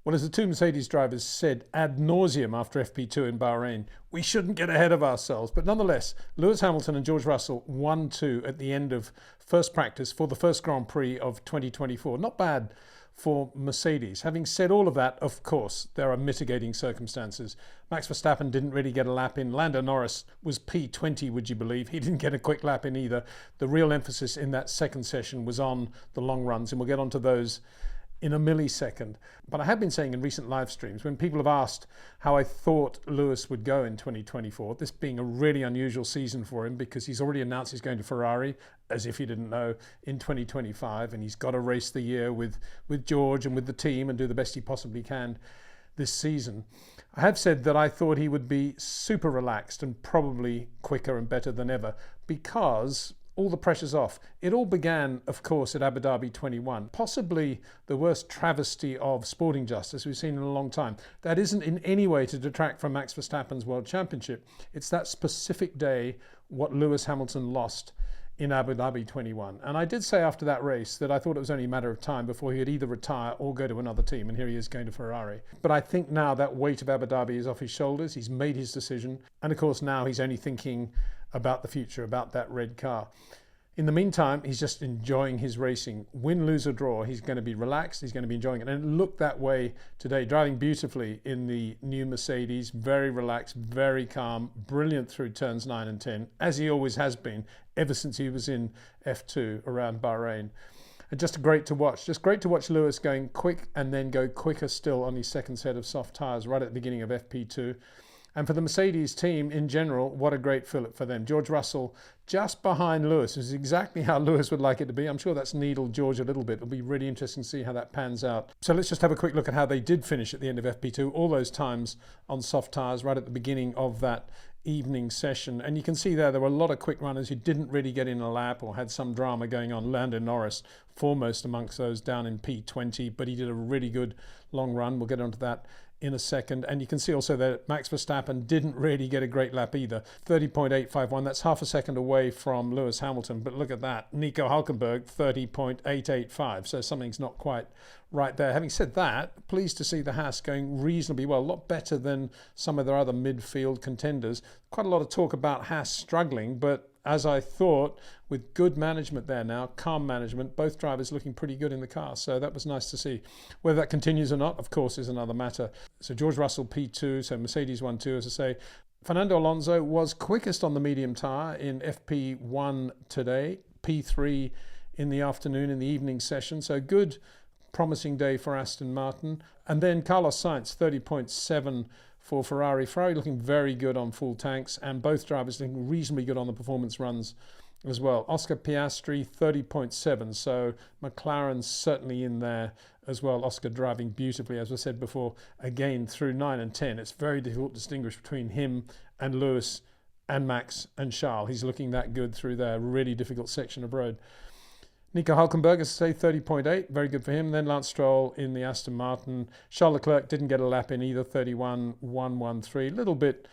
Well, as the two Mercedes drivers said ad nauseum after FP2 in Bahrain, we shouldn't get ahead of ourselves. But nonetheless, Lewis Hamilton and George Russell 1-2 at the end of first practice for the first Grand Prix of 2024. Not bad for Mercedes. Having said all of that, of course, there are mitigating circumstances. Max Verstappen didn't really get a lap in. Lando Norris was P20, would you believe? He didn't get a quick lap in either. The real emphasis in that second session was on the long runs, and we'll get onto those in a millisecond. But I have been saying in recent live streams, when people have asked how I thought Lewis would go in 2024, this being a really unusual season for him because he's already announced he's going to Ferrari, as if you didn't know, in 2025, and he's got to race the year with George and with the team and do the best he possibly can this season. I have said that I thought he would be super relaxed and probably quicker and better than ever because all the pressure's off. It all began, of course, at Abu Dhabi 21, possibly the worst travesty of sporting justice we've seen in a long time. That isn't in any way to detract from Max Verstappen's World Championship. It's that specific day what Lewis Hamilton lost in Abu Dhabi 21. And I did say after that race that I thought it was only a matter of time before he would either retire or go to another team, and here he is going to Ferrari. But I think now that weight of Abu Dhabi is off his shoulders. He's made his decision, and of course now he's only thinking about the future, about that red car. In the meantime, he's just enjoying his racing. Win, lose or draw, he's going to be relaxed, he's going to be enjoying it. And it looked that way today, driving beautifully in the new Mercedes, very relaxed, very calm, brilliant through turns 9 and 10, as he always has been, ever since he was in F2 around Bahrain. And just great to watch. Just great to watch Lewis going quick and then go quicker still on his second set of soft tyres right at the beginning of FP2. And for the Mercedes team in general, what a great fillip for them. George Russell just behind Lewis is exactly how Lewis would like it to be. I'm sure that's needled George a little bit. It'll be really interesting to see how that pans out. So let's just have a quick look at how they did finish at the end of FP2. All those times on soft tyres right at the beginning of that evening session. And you can see there were a lot of quick runners who didn't really get in a lap or had some drama going on. Lando Norris foremost amongst those down in P20, but he did a really good long run. We'll get onto that in a second. And you can see also that Max Verstappen didn't really get a great lap either. 30.851, that's half a second away from Lewis Hamilton, but look at that. Nico Hülkenberg 30.885, so something's not quite right there. Having said that, pleased to see the Haas going reasonably well, a lot better than some of their other midfield contenders. Quite a lot of talk about Haas struggling, but as I thought, with good management there now, calm management, both drivers looking pretty good in the car. So that was nice to see. Whether that continues or not, of course, is another matter. So George Russell P2, so Mercedes 1-2, as I say. Fernando Alonso was quickest on the medium tyre in FP1 today, P3 in the afternoon, in the evening session. So good, promising day for Aston Martin. And then Carlos Sainz, 30.7 for Ferrari. Ferrari looking very good on full tanks, and both drivers looking reasonably good on the performance runs as well. Oscar Piastri 30.7, so McLaren's certainly in there as well. Oscar driving beautifully, as I said before, again through 9 and 10. It's very difficult to distinguish between him and Lewis and Max and Charles. He's looking that good through there. Really difficult section of road. Nico Hülkenberg, as I say, 30.8, very good for him. Then Lance Stroll in the Aston Martin. Charles Leclerc didn't get a lap in either, 31.113. A little bit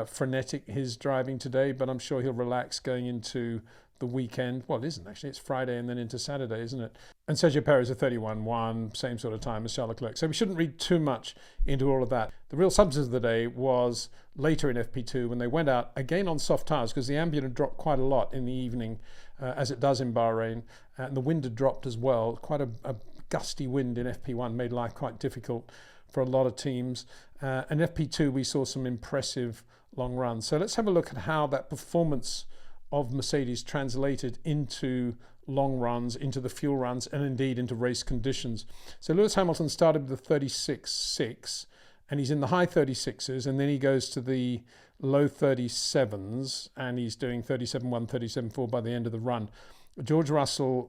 frenetic his driving today, but I'm sure he'll relax going into the weekend. Well, it isn't actually, it's Friday and then into Saturday, isn't it? And Sergio Perez at 31.1, same sort of time as Charles Leclerc. So we shouldn't read too much into all of that. The real substance of the day was later in FP2 when they went out again on soft tyres because the ambient had dropped quite a lot in the evening, as it does in Bahrain, and the wind had dropped as well. Quite a gusty wind in FP1 made life quite difficult for a lot of teams. And FP2 we saw some impressive long runs. So let's have a look at how that performance of Mercedes translated into long runs, into the fuel runs, and indeed into race conditions. So Lewis Hamilton started with the 36.6, and he's in the high 36s, and then he goes to the low 37s, and he's doing 37.1, 37.4 by the end of the run. George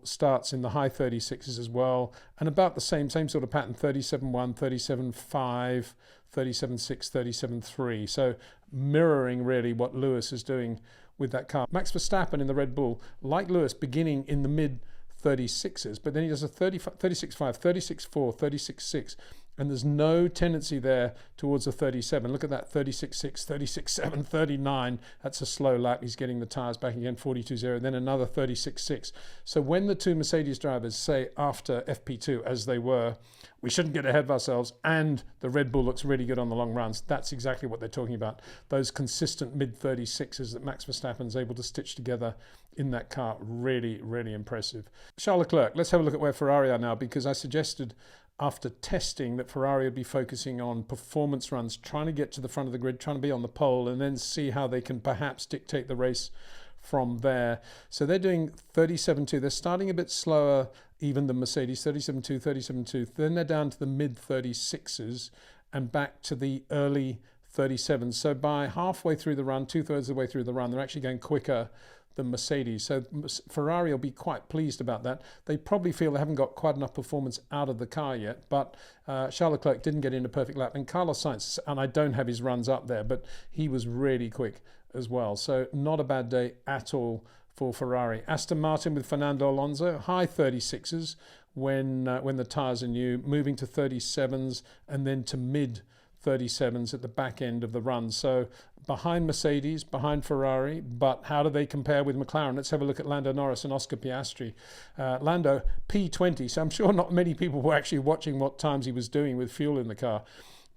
starts in the high 36s as well, and about the same sort of pattern, 37.1, 37.5, 37.6, 37.3. So mirroring really what Lewis is doing with that car. Max Verstappen in the Red Bull, like Lewis, beginning in the mid 36s, but then he does a 36.5, 36.4, 36.6, And there's no tendency there towards a 37. Look at that, 36.6, 36.7, 39. That's a slow lap. He's getting the tyres back again, 42.0, then another 36.6. So when the two Mercedes drivers say after FP2, as they were, we shouldn't get ahead of ourselves, and the Red Bull looks really good on the long runs, that's exactly what they're talking about. Those consistent mid-36s that Max Verstappen's able to stitch together in that car, really, really impressive. Charles Leclerc, let's have a look at where Ferrari are now, because I suggested after testing that Ferrari would be focusing on performance runs, trying to get to the front of the grid, trying to be on the pole, and then see how they can perhaps dictate the race from there. So they're doing 37.2. They're starting a bit slower even than Mercedes, 37.2, 37.2. Then they're down to the mid 36s and back to the early 37s. So by halfway through the run, 2/3 of the way through the run, they're actually going quicker than Mercedes. So Ferrari will be quite pleased about that. They probably feel they haven't got quite enough performance out of the car yet, but Charles Leclerc didn't get in a perfect lap. And Carlos Sainz, and I don't have his runs up there, but he was really quick as well. So not a bad day at all for Ferrari. Aston Martin with Fernando Alonso, high 36s when the tyres are new, moving to 37s and then to mid 37s at the back end of the run. So behind Mercedes, behind Ferrari, but how do they compare with McLaren? Let's have a look at Lando Norris and Oscar Piastri. Lando, P20, so I'm sure not many people were actually watching what times he was doing with fuel in the car.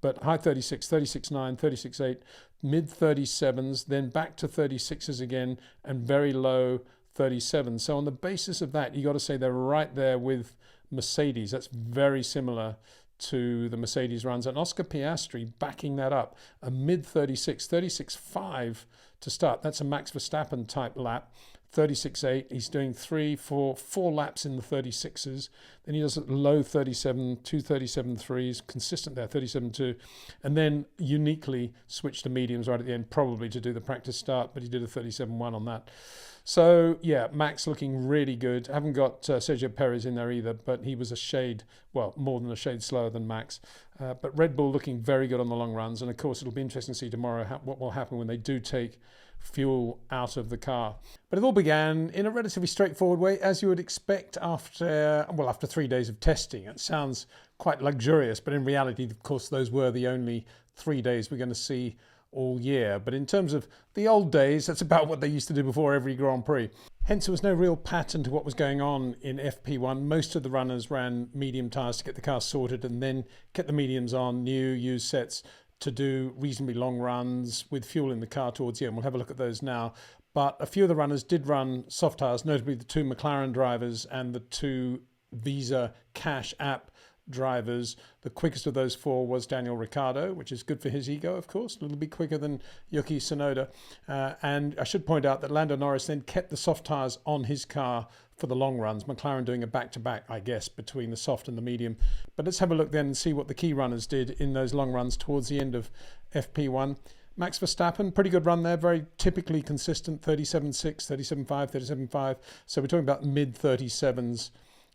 But high 36, 36.9, 36.8, mid 37s, then back to 36s again, and very low 37s. So on the basis of that, you got to say they're right there with Mercedes. That's very similar to the Mercedes runs, and Oscar Piastri backing that up, a mid 36, 36.5 to start. That's a Max Verstappen type lap. 36.8, he's doing 4 laps in the 36s. Then he does a low 37, 2:37.3s, consistent there, 37.2, and then uniquely switched to mediums right at the end, probably to do the practice start, but he did a 37.1 on that. So yeah, Max looking really good. Haven't got Sergio Perez in there either, but he was a shade, well, more than a shade slower than Max. But Red Bull looking very good on the long runs, and of course it'll be interesting to see tomorrow what will happen when they do take fuel out of the car. But it all began in a relatively straightforward way, as you would expect after 3 days of testing. It sounds quite luxurious, but in reality, of course, those were the only 3 days we're going to see all year. But in terms of the old days, that's about what they used to do before every Grand Prix. Hence, there was no real pattern to what was going on in FP1. Most of the runners ran medium tyres to get the car sorted and then kept the mediums on, new, used sets, to do reasonably long runs with fuel in the car towards the end. We'll have a look at those now. But a few of the runners did run soft tyres, notably the 2 McLaren drivers and the 2 Visa Cash app drivers. The quickest of those 4 was Daniel Ricciardo, which is good for his ego, of course, a little bit quicker than Yuki Tsunoda. And I should point out that Lando Norris then kept the soft tyres on his car for the long runs. McLaren doing a back-to-back, I guess, between the soft and the medium. But let's have a look then and see what the key runners did in those long runs towards the end of FP1. Max Verstappen, pretty good run there, very typically consistent, 37.6, 37.5, 37.5. So we're talking about mid-37s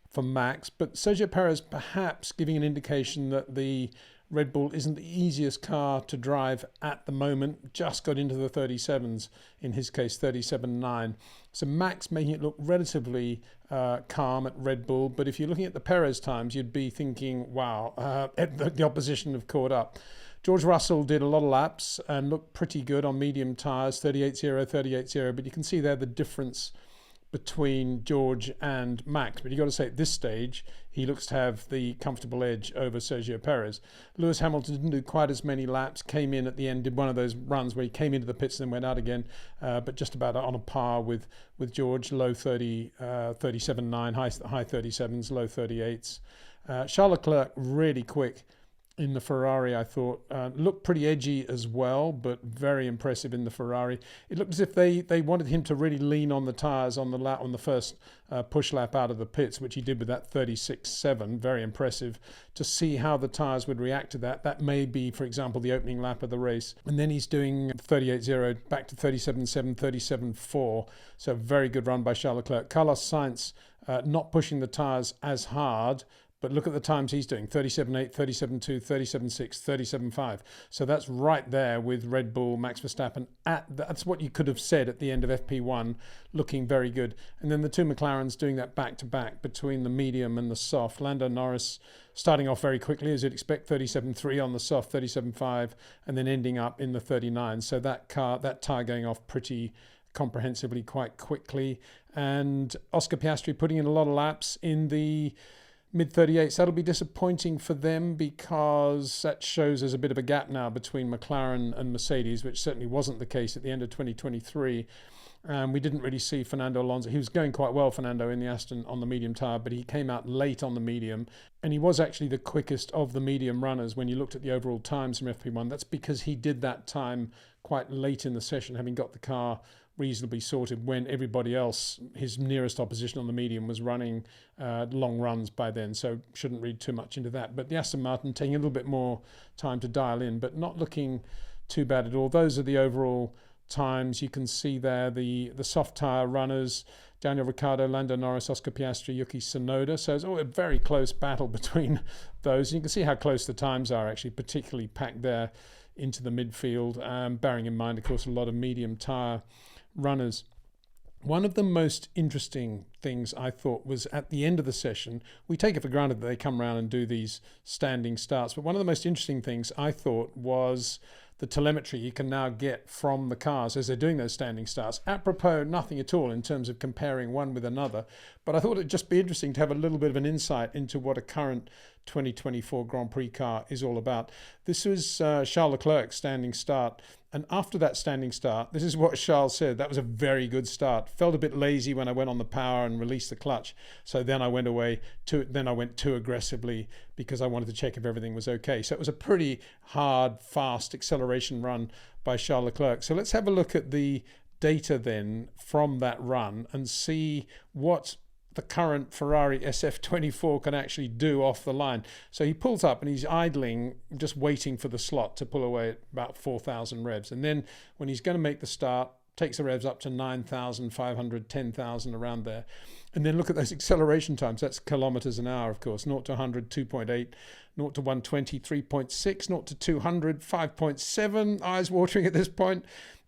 for Max. But Sergio Perez perhaps giving an indication that the Red Bull isn't the easiest car to drive at the moment, just got into the 37s, in his case 37.9. So Max making it look relatively calm at Red Bull, but if you're looking at the Perez times, you'd be thinking, wow, the opposition have caught up. George Russell did a lot of laps and looked pretty good on medium tyres, 38.0, 38.0, but you can see there the difference between George and Max. But you've got to say at this stage, he looks to have the comfortable edge over Sergio Perez. Lewis Hamilton didn't do quite as many laps, came in at the end, did one of those runs where he came into the pits and then went out again, but just about on a par with George, low 30, 37.9, high 37s, low 38s. Charles Leclerc really quick in the Ferrari, I thought. Looked pretty edgy as well, but very impressive in the Ferrari. It looked as if they wanted him to really lean on the tyres on the first push lap out of the pits, which he did with that 36.7. Very impressive to see how the tyres would react to that. That may be, for example, the opening lap of the race. And then he's doing 38.0 back to 37.7, 37.4. So very good run by Charles Leclerc. Carlos Sainz not pushing the tyres as hard, but look at the times he's doing: 37.8, 37.2, 37.6, 37.5. So that's right there with Red Bull, Max Verstappen. That's what you could have said at the end of FP1, looking very good. And then the two McLarens doing that back-to-back between the medium and the soft. Lando Norris starting off very quickly, as you'd expect, 37.3 on the soft, 37.5, and then ending up in the 39. So that tyre going off pretty comprehensively quite quickly. And Oscar Piastri putting in a lot of laps in the mid-38s. That'll be disappointing for them, because that shows there's a bit of a gap now between McLaren and Mercedes, which certainly wasn't the case at the end of 2023. We didn't really see Fernando Alonso. He was going quite well, Fernando, in the Aston on the medium tyre, but he came out late on the medium, and he was actually the quickest of the medium runners when you looked at the overall times from FP1. That's because he did that time quite late in the session, having got the car reasonably sorted, when everybody else, his nearest opposition on the medium, was running long runs by then, so shouldn't read too much into that. But the Aston Martin taking a little bit more time to dial in, but not looking too bad at all. Those are the overall times. You can see there the soft tyre runners: Daniel Ricciardo, Lando Norris, Oscar Piastri, Yuki Tsunoda. So it's a very close battle between those. You can see how close the times are, actually, particularly packed there into the midfield, bearing in mind, of course, a lot of medium tyre runners. One of the most interesting things I thought was at the end of the session. We take it for granted that they come around and do these standing starts, but one of the most interesting things I thought was the telemetry you can now get from the cars as they're doing those standing starts. Apropos nothing at all in terms of comparing one with another, but I thought it'd just be interesting to have a little bit of an insight into what a current 2024 Grand Prix car is all about. This was Charles Leclerc's standing start, and after that standing start, this is what Charles said: that was a very good start. Felt a bit lazy when I went on the power and released the clutch, so then I went too aggressively because I wanted to check if everything was okay. So it was a pretty hard, fast acceleration run by Charles Leclerc. So let's have a look at the data then from that run and see what the current Ferrari SF-24 can actually do off the line. So he pulls up and he's idling, just waiting for the slot to pull away at about 4,000 revs. And then when he's going to make the start, takes the revs up to 9,500, 10,000, around there. And then look at those acceleration times. That's kilometers an hour, of course. 0 to 100, 2.8, 0 to 120, 3.6, 0 to 200, 5.7. Eyes watering at this point.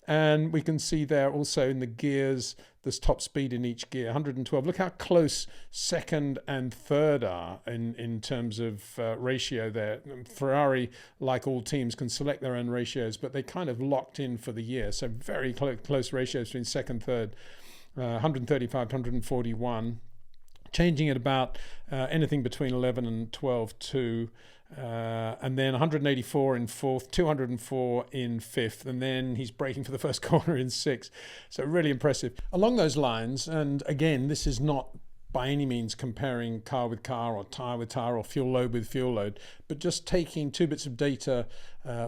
And we can see there also in the gears, there's top speed in each gear, 112. Look how close second and third are in terms of ratio there. Ferrari, like all teams, can select their own ratios, but they kind of locked in for the year. So very close ratios between second, third, 135, 141. Changing at about anything between 11 and 12 too. And then 184 in fourth, 204 in fifth, and then he's braking for the first corner in sixth. So really impressive. Along those lines, and again, this is not by any means comparing car with car or tyre with tyre or fuel load with fuel load, but just taking two bits of data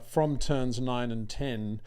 from turns 9 and 10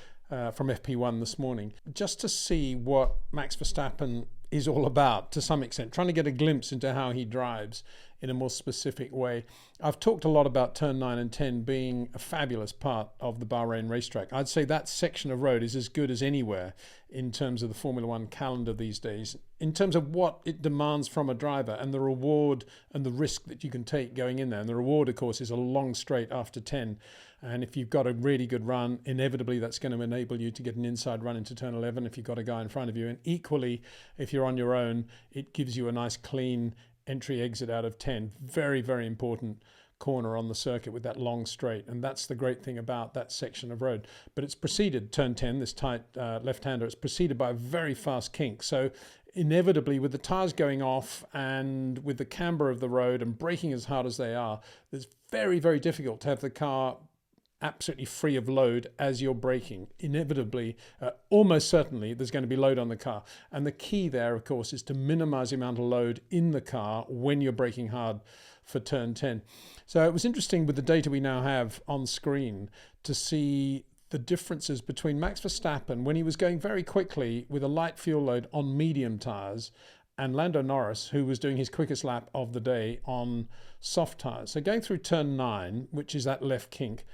from FP1 this morning, just to see what Max Verstappen is all about to some extent, trying to get a glimpse into how he drives in a more specific way. I've talked a lot about turn 9 and 10 being a fabulous part of the Bahrain racetrack. I'd say that section of road is as good as anywhere in terms of the Formula One calendar these days, in terms of what it demands from a driver and the reward and the risk that you can take going in there. And the reward, of course, is a long straight after 10. And if you've got a really good run, inevitably that's going to enable you to get an inside run into turn 11 if you've got a guy in front of you. And equally, if you're on your own, it gives you a nice clean entry exit out of 10. Very, very important corner on the circuit with that long straight. And that's the great thing about that section of road. But it's preceded, turn 10, this tight left-hander, it's preceded by a very fast kink. So inevitably, with the tyres going off and with the camber of the road and braking as hard as they are, it's very, very difficult to have the car absolutely free of load as you're braking. Inevitably, almost certainly, there's going to be load on the car. And the key there, of course, is to minimize the amount of load in the car when you're braking hard for turn 10. So it was interesting with the data we now have on screen to see the differences between Max Verstappen when he was going very quickly with a light fuel load on medium tyres, and Lando Norris, who was doing his quickest lap of the day on soft tyres. So going through turn 9, which is that left kink,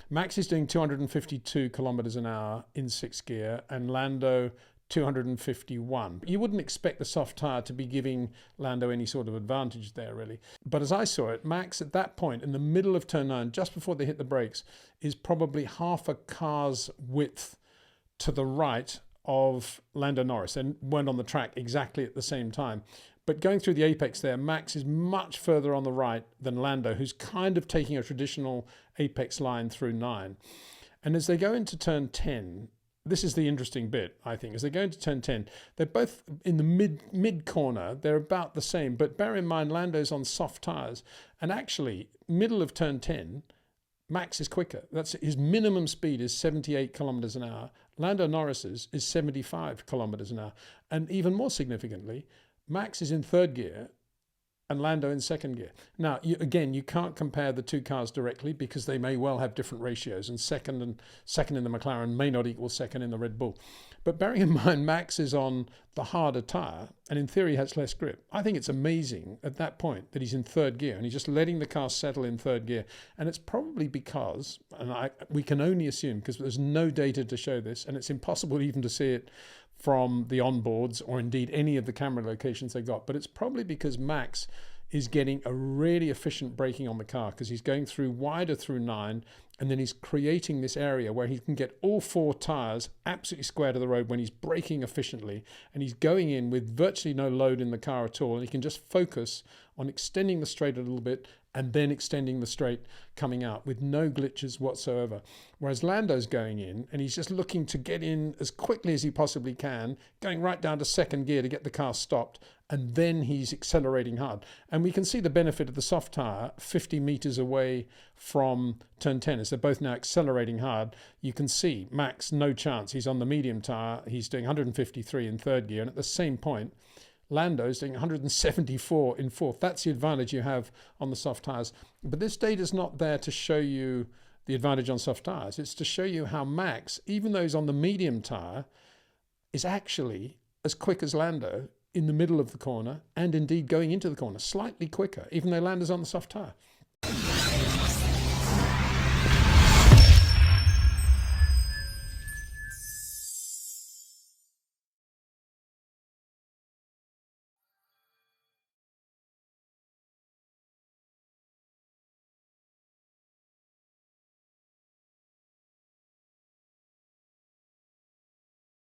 Max is doing 252 kilometers an hour in 6th gear, and Lando 251. You wouldn't expect the soft tyre to be giving Lando any sort of advantage there, really. But as I saw it, Max at that point, in the middle of turn 9, just before they hit the brakes, is probably half a car's width to the right of Lando Norris, and weren't on the track exactly at the same time. But going through the apex there, Max is much further on the right than Lando, who's kind of taking a traditional apex line through 9. And as they go into turn 10, this is the interesting bit, I think. As they go into turn 10, they're both in the mid corner. They're about the same. But bear in mind, Lando's on soft tyres. And actually, middle of turn 10, Max is quicker. That's his minimum speed is 78 kilometers an hour. Lando Norris's is 75 kilometers an hour. And even more significantly, Max is in third gear and Lando in second gear. Now, again, you can't compare the two cars directly because they may well have different ratios, and second in the McLaren may not equal second in the Red Bull. But bearing in mind Max is on the harder tyre and in theory has less grip, I think it's amazing at that point that he's in third gear and he's just letting the car settle in third gear. And it's probably because, and we can only assume because there's no data to show this, and it's impossible even to see it from the onboards or indeed any of the camera locations they got, but it's probably because Max is getting a really efficient braking on the car because he's going through wider through 9, and then he's creating this area where he can get all 4 tyres absolutely square to the road when he's braking efficiently, and he's going in with virtually no load in the car at all, and he can just focus on extending the straight a little bit and then extending the straight coming out with no glitches whatsoever. Whereas Lando's going in and he's just looking to get in as quickly as he possibly can, going right down to second gear to get the car stopped, and then he's accelerating hard. And we can see the benefit of the soft tyre 50 metres away from turn 10. As they're both now accelerating hard, you can see Max, no chance. He's on the medium tyre. He's doing 153 in third gear. And at the same point, Lando's doing 174 in fourth. That's the advantage you have on the soft tyres. But this data's not there to show you the advantage on soft tyres. It's to show you how Max, even though he's on the medium tyre, is actually as quick as Lando in the middle of the corner and indeed going into the corner, slightly quicker, even though Lando's on the soft tyre.